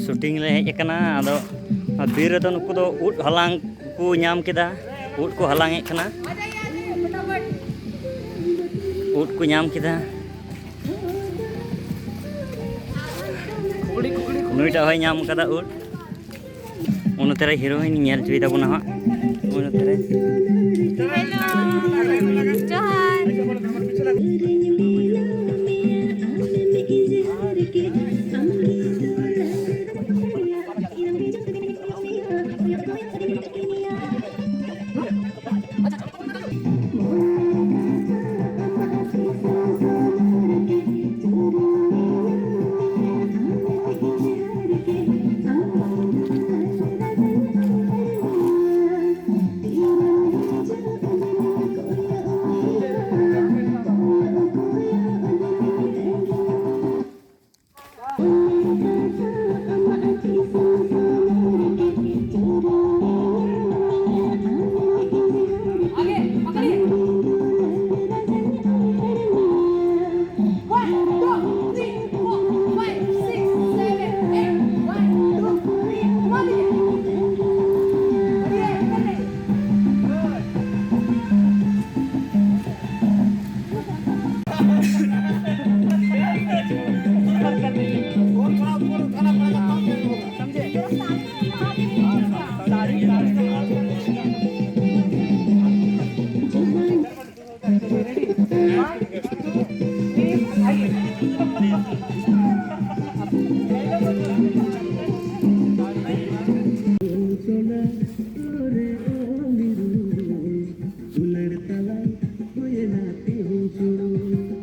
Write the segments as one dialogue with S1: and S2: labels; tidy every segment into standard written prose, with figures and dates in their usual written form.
S1: shooting ले hedge कना आदो बीर रेदो नुकु दो उड हलांग को नाम केदा उड को हलांग हेज कना उड को नाम केदा नुईटा होय नाम कदा उड उनतेरे हीरोइन नेल चुई ताबुना हा उनतेरे हेलो जोहार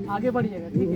S1: आगे बढ़िएगा ठीक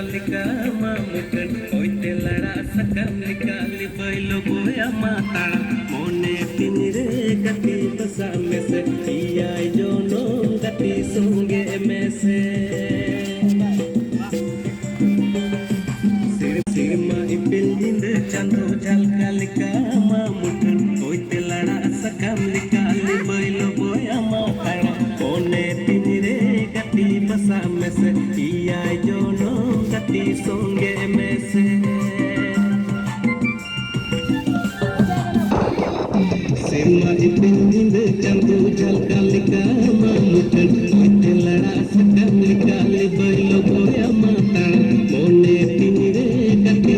S2: लिका मुठन होते लड़ा सकम लिका लिबैलो गोया माताड़ा मोने पिंजरे गति बसा में से पिया जोनो गति सोंगे में से सिरमा इपिल जिंद चंदो जल का लिका मुठन होते लड़ा सकम लिका लिबैलो गोया माताड़ा मोने पिंजरे गति बसा में से पिया जोनो गति सोंगे में से सिरमा इपिल जिंद चंदो जल का लिका मुठन होते लड़ा सकम लिका लिबैलो गोया माताड़ा मोने पिंजरे गति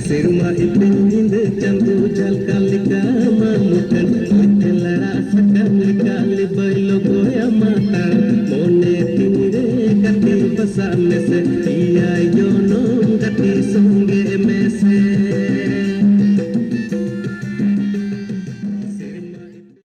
S2: सिरमा इपिल जिंद चंदो जल का लिका मुठन होते लड़ा सकम लिका लिबैलो गोया माताड़ा मोने पिंजरे गति बसा में से